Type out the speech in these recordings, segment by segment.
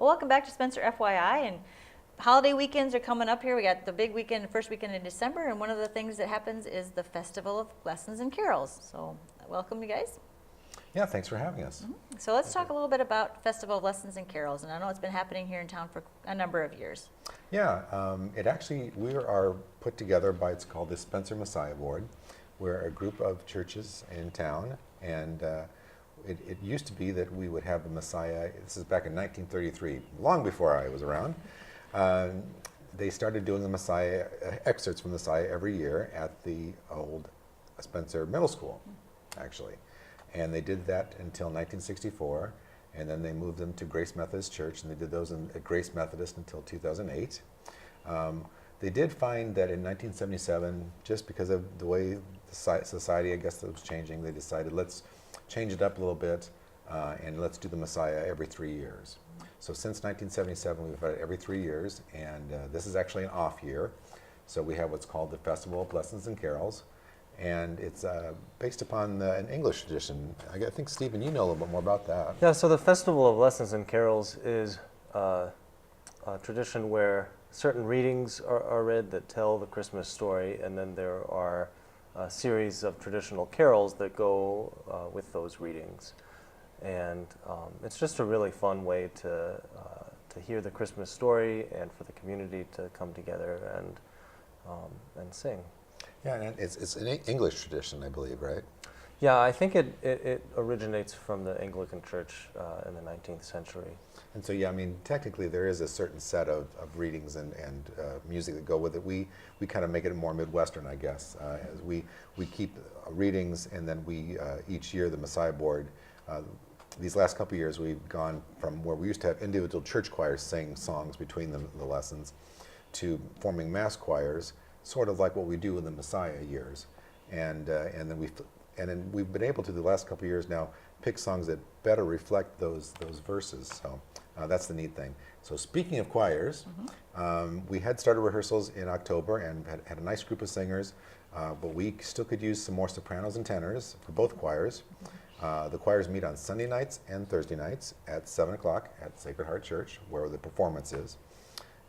Well, welcome back to Spencer FYI. And holiday weekends are coming up here. We got the big weekend, first weekend in December, and one of the things that happens is the Festival of Lessons and Carols. So, welcome, you guys. Yeah, thanks for having us. So let's talk a little bit about Festival of Lessons and Carols, and I know it's been happening here in town for a number of years. Yeah, we are put together by, it's called the Spencer Messiah Board. We're a group of churches in town, and it used to be that we would have a Messiah. This is back in 1933, long before I was around. They started doing the Messiah, excerpts from the Messiah every year at the old Spencer Middle School, actually. And they did that until 1964, and then they moved them to Grace Methodist Church, and they did those at Grace Methodist until 2008. They did find that in 1977, just because of the way the society, I guess, that was changing, they decided, let's change it up a little bit, and let's do the Messiah every 3 years. So since 1977, we've had it every 3 years, and this is actually an off year. So we have what's called the Festival of Lessons and Carols, and it's based upon an English tradition. I think, Stephen, you know a little bit more about that. Yeah, so the Festival of Lessons and Carols is a tradition where certain readings are read that tell the Christmas story, and then there are a series of traditional carols that go with those readings. And it's just a really fun way to hear the Christmas story and for the community to come together and sing. Yeah, and it's an English tradition, I believe, right? Yeah, I think it originates from the Anglican Church in the 19th century. And so, yeah, I mean, technically there is a certain set of readings and music that go with it. We kind of make it more Midwestern, I guess. As we keep readings, and then we, each year, the Messiah Board, these last couple of years, we've gone from where we used to have individual church choirs sing songs between the lessons to forming mass choirs, sort of like what we do in the Messiah years. And then we've been able to, the last couple of years now, pick songs that better reflect those verses. So that's the neat thing. So speaking of choirs, we had started rehearsals in October and had a nice group of singers, but we still could use some more sopranos and tenors for both choirs. The choirs meet on Sunday nights and Thursday nights at 7 o'clock at Sacred Heart Church, where the performance is.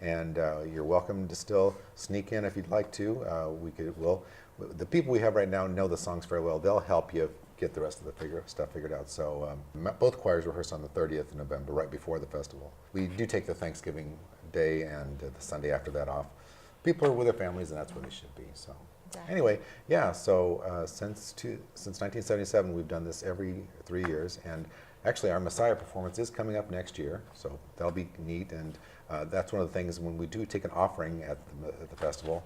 And you're welcome to still sneak in if you'd like to. The people we have right now know the songs very well. They'll help you get the rest of the stuff figured out. So both choirs rehearse on the 30th of November, right before the festival. We do take the Thanksgiving Day and the Sunday after that off. People are with their families, and that's where they should be. So anyway, yeah. So since 1977, we've done this every 3 years, and actually our Messiah performance is coming up next year. So that'll be neat, and that's one of the things when we do take an offering at the festival.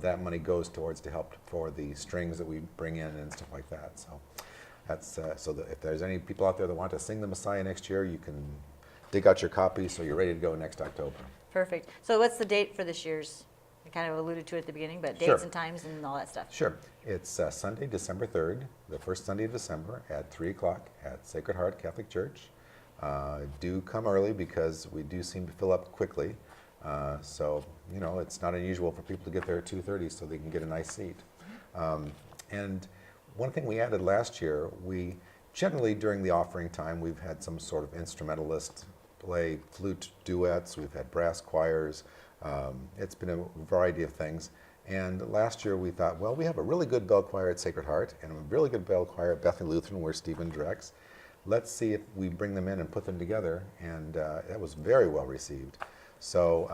That money goes towards to help for the strings that we bring in and stuff like that. So that's so that if there's any people out there that want to sing the Messiah next year, you can dig out your copy so you're ready to go next October. Perfect. So what's the date for this year's? I kind of alluded to it at the beginning, but dates and times and all that stuff. Sure. It's Sunday, December 3rd, the first Sunday of December at 3 o'clock at Sacred Heart Catholic Church. Do come early because we do seem to fill up quickly. So, you know, it's not unusual for people to get there at 2:30 so they can get a nice seat. And one thing we added last year, we generally during the offering time, we've had some sort of instrumentalist play flute duets, we've had brass choirs, it's been a variety of things. And last year we thought, well, we have a really good bell choir at Sacred Heart and a really good bell choir at Bethany Lutheran where Stephen directs. Let's see if we bring them in and put them together, and that was very well received. So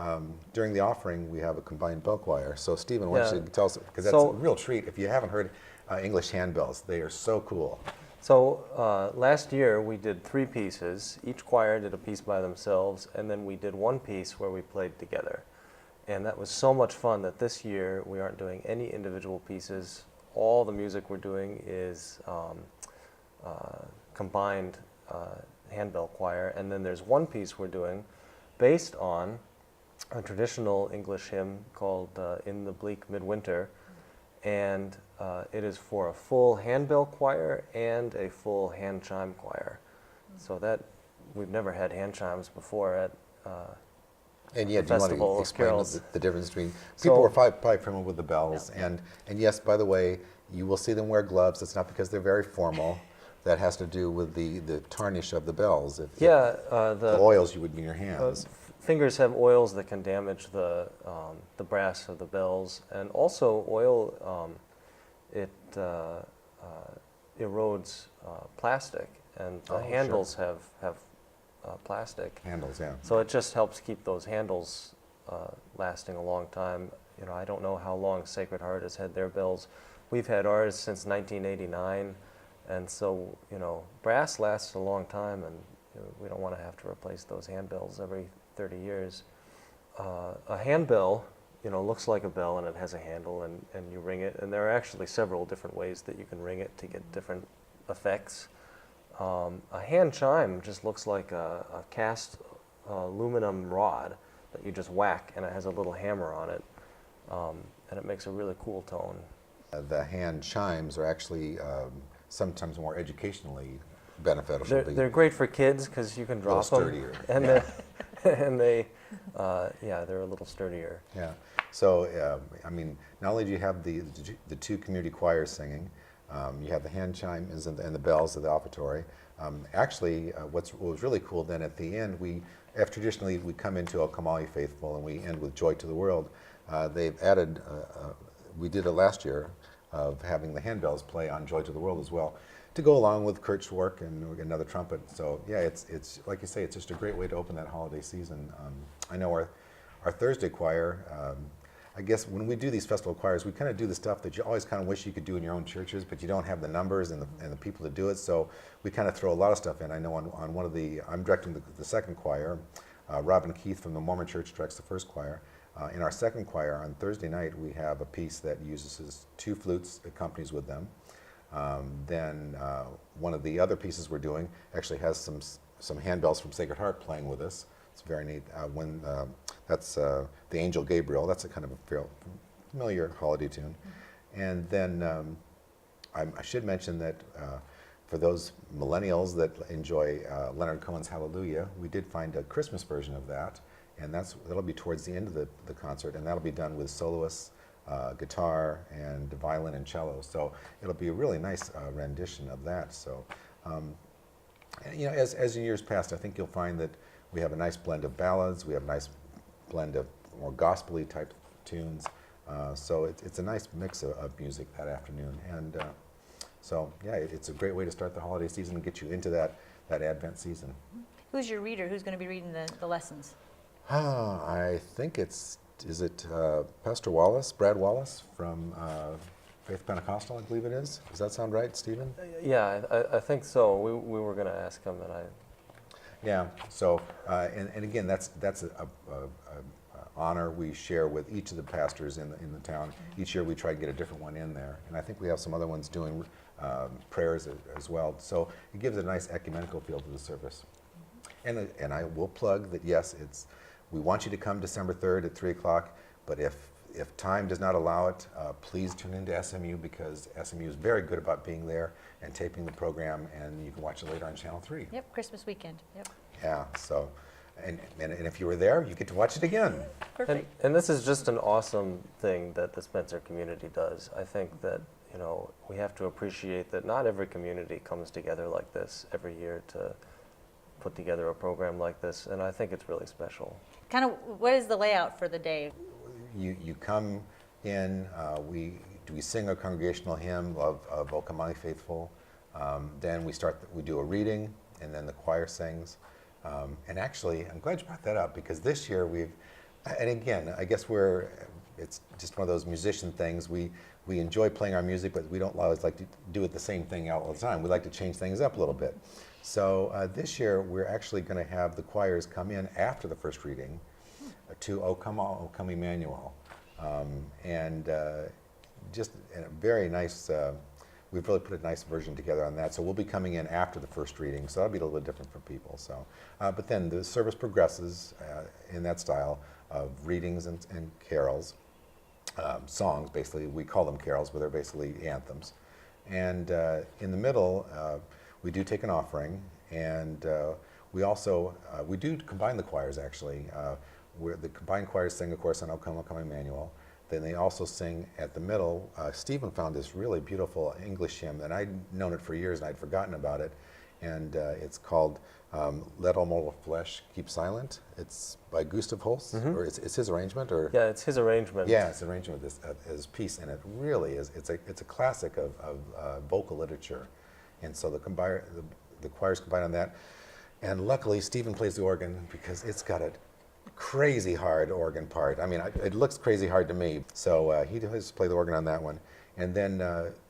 during the offering, we have a combined bell choir. So Stephen, why don't you tell us, because that's a real treat. If you haven't heard English handbells, they are so cool. So last year we did 3 pieces. Each choir did a piece by themselves, and then we did one piece where we played together. And that was so much fun that this year we aren't doing any individual pieces. All the music we're doing is combined handbell choir, and then there's one piece we're doing based on a traditional English hymn called In the Bleak Midwinter, and it is for a full handbell choir and a full hand chime choir. So that, we've never had hand chimes before at and yeah, do you want to explain the difference between, people are probably familiar with the bells, and yes, by the way, you will see them wear gloves. It's not because they're very formal. that has to do with the tarnish of the bells. Yeah, The oils you would in your hands. fingers have oils that can damage the brass of the bells, and also oil it erodes plastic, and the Oh, sure. handles have plastic. Handles, yeah. So it just helps keep those handles lasting a long time. You know, I don't know how long Sacred Heart has had their bells. We've had ours since 1989, and so, you know, brass lasts a long time, and you know, we don't want to have to replace those handbells every 30 years. A handbell, you know, looks like a bell, and it has a handle, and you ring it, and there are actually several different ways that you can ring it to get different effects. A hand chime just looks like a cast aluminum rod that you just whack, and it has a little hammer on it, and it makes a really cool tone. The hand chimes are actually sometimes more educationally beneficial. They're great for kids because you can drop them, sturdier. and Yeah. and they're a little sturdier. Yeah. So, I mean, not only do you have the two community choirs singing, you have the hand chimes and the bells of the offertory. Actually, what was really cool then at the end, traditionally we come into O Come All Ye Faithful and we end with Joy to the World. They've added, we did it last year, of having the handbells play on Joy to the World as well, to go along with Kurt's work and we get another trumpet. So yeah, it's like you say, it's just a great way to open that holiday season. I know our Thursday choir, I guess when we do these festival choirs, we kind of do the stuff that you always kind of wish you could do in your own churches, but you don't have the numbers and the people to do it. So we kind of throw a lot of stuff in. I know on one of I'm directing the second choir. Robin Keith from the Mormon Church directs the first choir. In our second choir on Thursday night, we have a piece that uses two flutes, accompanies with them. Then one of the other pieces we're doing actually has some handbells from Sacred Heart playing with us. It's very neat. That's the Angel Gabriel. That's a kind of a fairly familiar holiday tune. And then I should mention that for those millennials that enjoy Leonard Cohen's Hallelujah, we did find a Christmas version of that. And that'll be towards the end of the concert, and that'll be done with soloists, guitar, and violin and cello. So it'll be a really nice rendition of that. So, you know, as in years past, I think you'll find that we have a nice blend of ballads. We have a nice blend of more gospel-y type tunes. So it's a nice mix of music that afternoon. And so, yeah, it's a great way to start the holiday season and get you into that Advent season. Who's your reader? Who's going to be reading the lessons? I think is it Pastor Wallace, Brad Wallace from Faith Pentecostal, I believe it is. Does that sound right, Stephen? Yeah, I think so. We were going to ask him, and Yeah. So, and again, that's a honor we share with each of the pastors in the town. Each year we try to get a different one in there, and I think we have some other ones doing prayers as well. So it gives a nice ecumenical feel to the service. And I will plug that yes, we want you to come December 3rd at 3 o'clock, but if time does not allow it, please tune into SMU because SMU is very good about being there and taping the program, and you can watch it later on Channel 3. Yep, Christmas weekend. Yep. Yeah, so, and if you were there, you get to watch it again. Perfect. and this is just an awesome thing that the Spencer community does. I think that, you know, we have to appreciate that not every community comes together like this every year to put together a program like this, and I think it's really special. Kind of, what is the layout for the day? You come in, we sing a congregational hymn of O Come All Ye Faithful. Then we do a reading, and then the choir sings. And actually, I'm glad you brought that up because this year and again, I guess it's just one of those musician things. We enjoy playing our music, but we don't always like to do it the same thing all the time. We like to change things up a little bit. So this year, we're actually going to have the choirs come in after the first reading to O Come Emmanuel. And just a very nice, we've really put a nice version together on that. So we'll be coming in after the first reading, so that'll be a little bit different for people. So, but then the service progresses in that style of readings and carols, songs, basically. We call them carols, but they're basically anthems. And in the middle, we do take an offering, and we also, we do combine the choirs, actually. Where the combined choirs sing, of course, on O Come Emmanuel. Then they also sing at the middle. Stephen found this really beautiful English hymn, and I'd known it for years and I'd forgotten about it. And it's called Let All Mortal Flesh Keep Silent. It's by Gustav Holst, or it's his arrangement, or Yeah, it's his arrangement. yeah, it's an arrangement of his piece, and it really is. It's a classic of vocal literature, and so the choirs combine on that. And luckily, Stephen plays the organ because it's got a crazy hard organ part. I mean, it looks crazy hard to me. So he does play the organ on that one. And then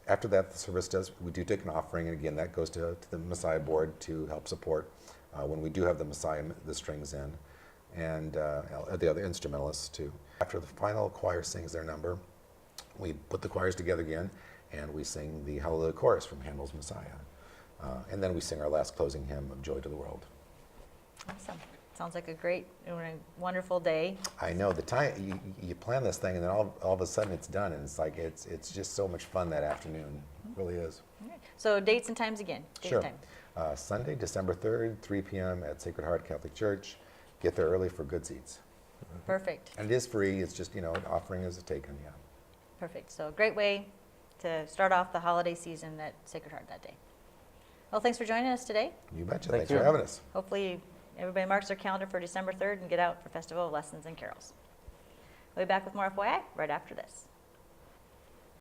after that, the service we do take an offering, and again, that goes to the Messiah board to help support when we do have the Messiah, the strings in, and the other instrumentalists too. After the final choir sings their number, we put the choirs together again, and we sing the Hallelujah chorus from Handel's Messiah. And then we sing our last closing hymn of Joy to the World. Awesome. Sounds like a great, wonderful day. I know, the time, you plan this thing and then all of a sudden it's done, and it's like, it's just so much fun that afternoon. It really is. All right. So dates and times again. Date Sure. and time. Sunday, December 3rd, 3 p.m. at Sacred Heart Catholic Church. Get there early for good seats. Perfect. And it is free, it's just, an offering is taken, yeah. Perfect. So a great way to start off the holiday season at Sacred Heart that day. Well, thanks for joining us today. You betcha. Thank Thanks you. for having us. Hopefully everybody marks their calendar for December 3rd and get out for Festival of Lessons and Carols. We'll be back with more FYI right after this.